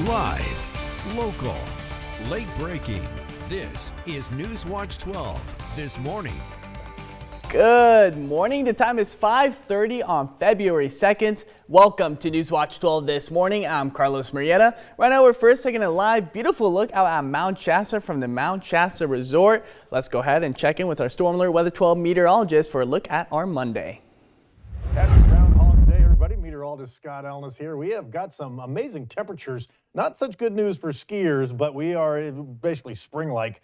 Live, local, late breaking. This is NewsWatch 12 this morning. Good morning. The time is 5:30 on February 2nd. Welcome to NewsWatch 12 this morning. I'm Carlos Murrieta. Right now we're first taking a live, beautiful look out at Mount Shasta from the Mount Shasta Resort. Let's go ahead and check in with our Storm Alert Weather 12 meteorologist for a look at our Monday. Happy Groundhog Day, everybody. Meteorologist Scott Allen is here. We have got some amazing temperatures. Not such good news for skiers, but we are basically spring-like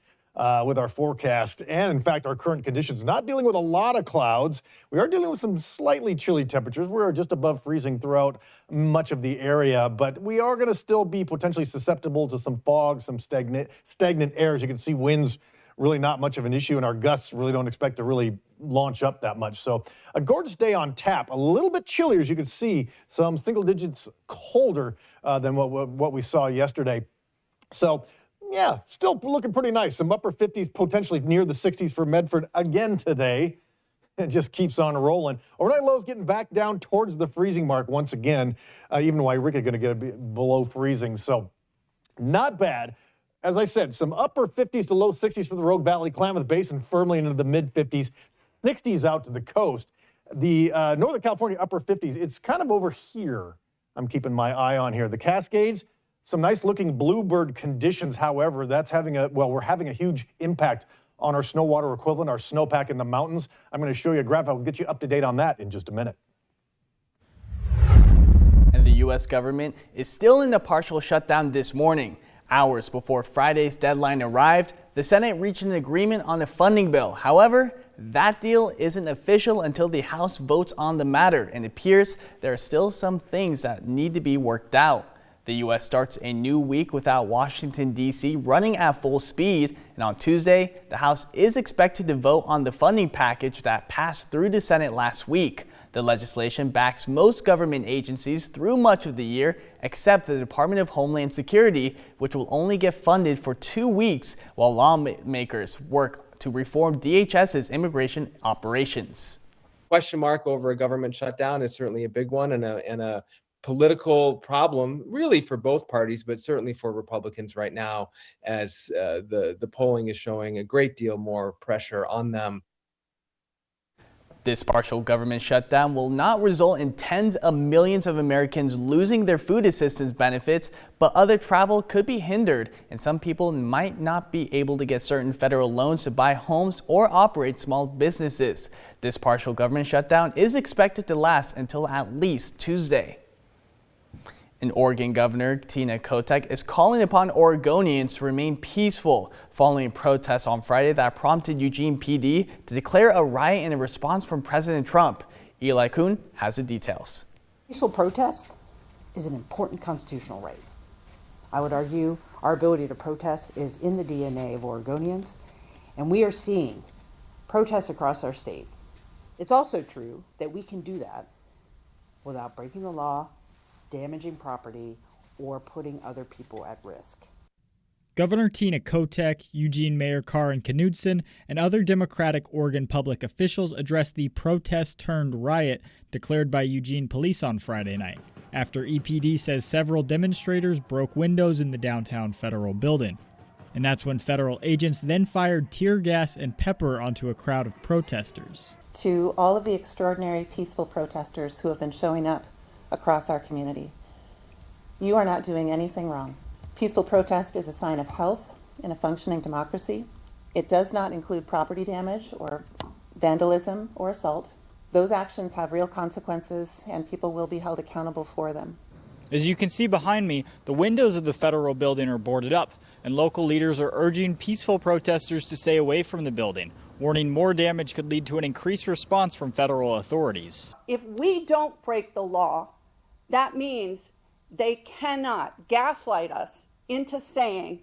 with our forecast. And in fact, our current conditions, not dealing with a lot of clouds. We are dealing with some slightly chilly temperatures. We're just above freezing throughout much of the area, but we are going to still be potentially susceptible to some fog, some stagnant air. As you can see, winds really not much of an issue, and our gusts really don't expect to really launch up that much. So a gorgeous day on tap, a little bit chillier, as you can see, some single digits colder than what we saw yesterday. So yeah, still looking pretty nice. Some upper 50s, potentially near the 60s for Medford again today. It just keeps on rolling. Overnight lows getting back down towards the freezing mark once again, even Wairika going to get a bit below freezing. So not bad. As I said, some upper 50s to low 60s for the Rogue Valley, Klamath Basin firmly into the mid 50s, 60s out to the coast. The Northern California upper 50s, it's kind of over here. I'm keeping my eye on here. The Cascades, some nice looking bluebird conditions. However, we're having a huge impact on our snow water equivalent, our snowpack in the mountains. I'm going to show you a graph. I'll get you up to date on that in just a minute. And the U.S. government is still in the partial shutdown this morning. Hours before Friday's deadline arrived, the Senate reached an agreement on a funding bill. However, that deal isn't official until the House votes on the matter, and it appears there are still some things that need to be worked out. The U.S. starts a new week without Washington, D.C. running at full speed, and on Tuesday, the House is expected to vote on the funding package that passed through the Senate last week. The legislation backs most government agencies through much of the year, except the Department of Homeland Security, which will only get funded for 2 weeks while lawmakers work to reform DHS's immigration operations. Question mark over a government shutdown is certainly a big one and a political problem, really for both parties, but certainly for Republicans right now, as the polling is showing a great deal more pressure on them. This partial government shutdown will not result in tens of millions of Americans losing their food assistance benefits, but other travel could be hindered, and some people might not be able to get certain federal loans to buy homes or operate small businesses. This partial government shutdown is expected to last until at least Tuesday. And Oregon Governor Tina Kotek is calling upon Oregonians to remain peaceful following protests on Friday that prompted Eugene PD to declare a riot in a response from President Trump. Eli Kuhn has the details. Peaceful protest is an important constitutional right. I would argue our ability to protest is in the DNA of Oregonians, and we are seeing protests across our state. It's also true that we can do that without breaking the law, damaging property, or putting other people at risk. Governor Tina Kotek, Eugene Mayor Karen Knudsen, and other Democratic Oregon public officials addressed the protest-turned-riot declared by Eugene police on Friday night, after EPD says several demonstrators broke windows in the downtown federal building. And that's when federal agents then fired tear gas and pepper onto a crowd of protesters. To all of the extraordinary peaceful protesters who have been showing up across our community, you are not doing anything wrong. Peaceful protest is a sign of health in a functioning democracy. It does not include property damage or vandalism or assault. Those actions have real consequences, and people will be held accountable for them. As you can see behind me, the windows of the federal building are boarded up, and local leaders are urging peaceful protesters to stay away from the building, warning more damage could lead to an increased response from federal authorities. If we don't break the law, that means they cannot gaslight us into saying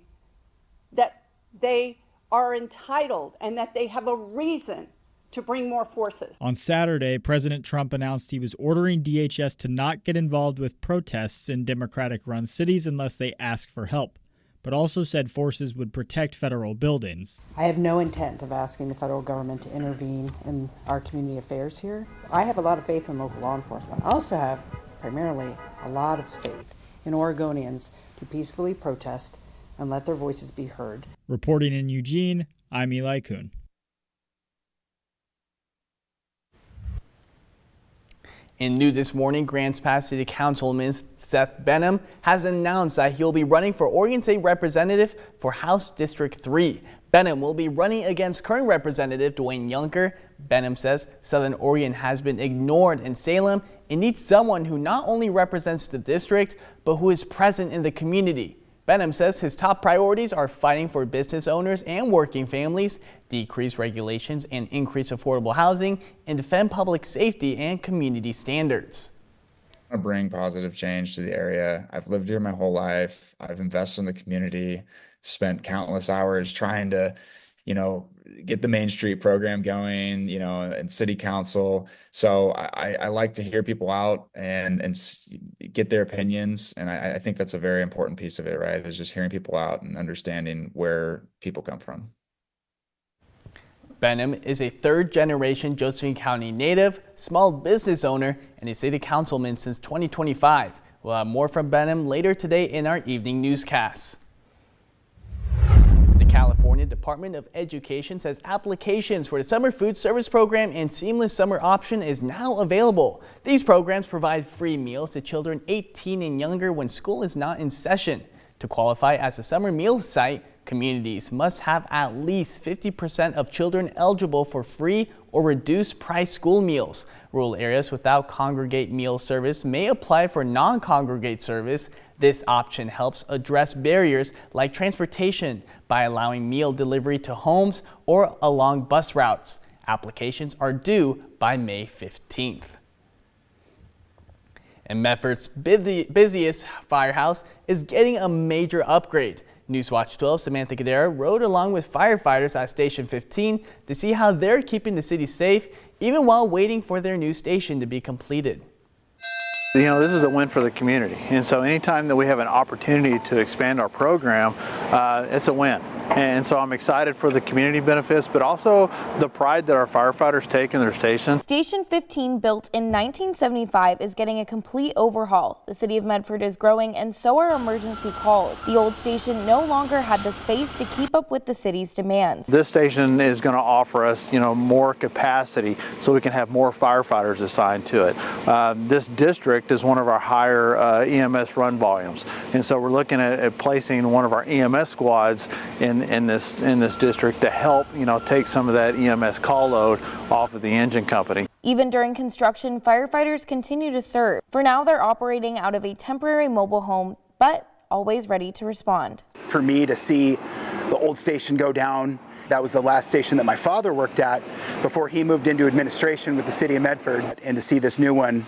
that they are entitled and that they have a reason to bring more forces. On Saturday, President Trump announced he was ordering DHS to not get involved with protests in Democratic-run cities unless they ask for help, but also said forces would protect federal buildings. I have no intent of asking the federal government to intervene in our community affairs here. I have a lot of faith in local law enforcement. I also have primarily a lot of faith in Oregonians to peacefully protest and let their voices be heard. Reporting in Eugene, I'm Eli Kuhn. In news this morning, Grants Pass City Councilman Seth Benham has announced that he'll be running for Oregon State Representative for House District 3. Benham will be running against current Representative Dwayne Yunker. Benham says Southern Oregon has been ignored in Salem and needs someone who not only represents the district, but who is present in the community. Benham says his top priorities are fighting for business owners and working families, decrease regulations and increase affordable housing, and defend public safety and community standards. I want to bring positive change to the area. I've lived here my whole life. I've invested in the community, spent countless hours trying to, get the Main Street program going, and city council. So I like to hear people out and get their opinions. And I think that's a very important piece of it, right? Is just hearing people out and understanding where people come from. Benham is a third-generation Josephine County native, small business owner, and a city councilman since 2025. We'll have more from Benham later today in our evening newscasts. The California Department of Education says applications for the Summer Food Service Program and Seamless Summer Option is now available. These programs provide free meals to children 18 and younger when school is not in session. To qualify as a summer meal site, communities must have at least 50% of children eligible for free or reduced price school meals. Rural areas without congregate meal service may apply for non-congregate service. This option helps address barriers like transportation by allowing meal delivery to homes or along bus routes. Applications are due by May 15th. And Medford's busiest firehouse is getting a major upgrade. NewsWatch 12 Samantha Cadera rode along with firefighters at Station 15 to see how they're keeping the city safe, even while waiting for their new station to be completed. This is a win for the community, and so anytime that we have an opportunity to expand our program, it's a win. And so I'm excited for the community benefits, but also the pride that our firefighters take in their station. Station 15, built in 1975, is getting a complete overhaul. The city of Medford is growing, and so are emergency calls. The old station no longer had the space to keep up with the city's demands. This station is going to offer us, more capacity so we can have more firefighters assigned to it. This district is one of our higher EMS run volumes, and so we're looking at placing one of our EMS squads in this district to help take some of that EMS call load off of the engine company. Even during construction, firefighters continue to serve. For now, they're operating out of a temporary mobile home, but always ready to respond. For me to see the old station go down, that was the last station that my father worked at before he moved into administration with the city of Medford, and to see this new one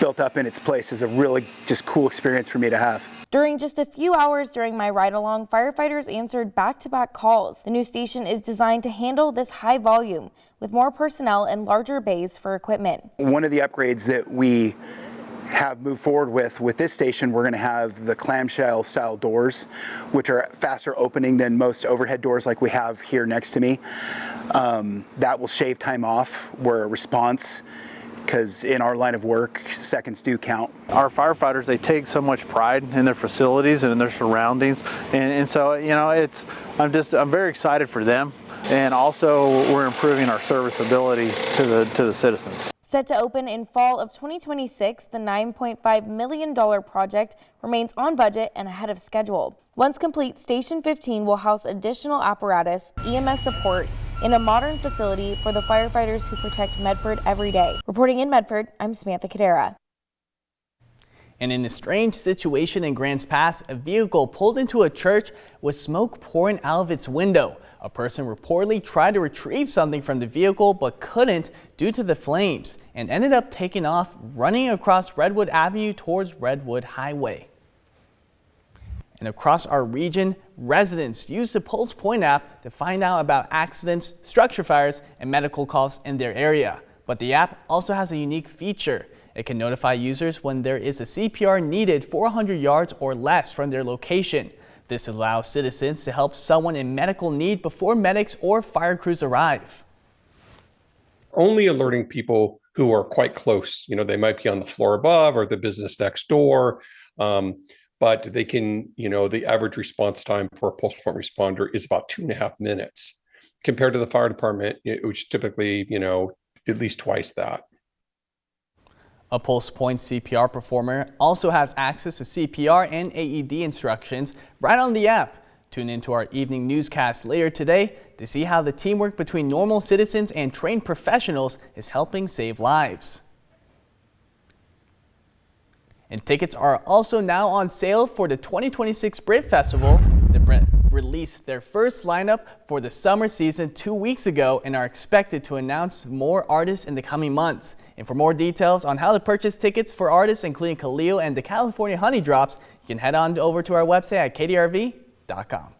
built up in its place is a really just cool experience for me to have. During just a few hours during my ride-along, firefighters answered back-to-back calls. The new station is designed to handle this high volume with more personnel and larger bays for equipment. One of the upgrades that we have moved forward with this station, we're going to have the clamshell style doors, which are faster opening than most overhead doors like we have here next to me. That will shave time off where a response, because in our line of work, seconds do count. Our firefighters, they take so much pride in their facilities and in their surroundings, and so I'm very excited for them, and also we're improving our serviceability to the citizens. Set to open in fall of 2026, the $9.5 million project remains on budget and ahead of schedule. Once complete, Station 15 will house additional apparatus, EMS support, in a modern facility for the firefighters who protect Medford every day. Reporting in Medford, I'm Samantha Cadera. And in a strange situation in Grants Pass, a vehicle pulled into a church with smoke pouring out of its window. A person reportedly tried to retrieve something from the vehicle but couldn't due to the flames and ended up taking off, running across Redwood Avenue towards Redwood Highway. And across our region, residents use the Pulse Point app to find out about accidents, structure fires, and medical calls in their area. But the app also has a unique feature. It can notify users when there is a CPR needed 400 yards or less from their location. This allows citizens to help someone in medical need before medics or fire crews arrive. Only alerting people who are quite close. They might be on the floor above or the business next door. but they can, the average response time for a pulse point responder is about 2.5 minutes compared to the fire department, which typically, at least twice that. A Pulse Point CPR performer also has access to CPR and AED instructions right on the app. Tune into our evening newscast later today to see how the teamwork between normal citizens and trained professionals is helping save lives. And tickets are also now on sale for the 2026 Brit Festival. The Brit released their first lineup for the summer season 2 weeks ago and are expected to announce more artists in the coming months. And for more details on how to purchase tickets for artists including Khalil and the California Honey Drops, you can head on over to our website at kdrv.com.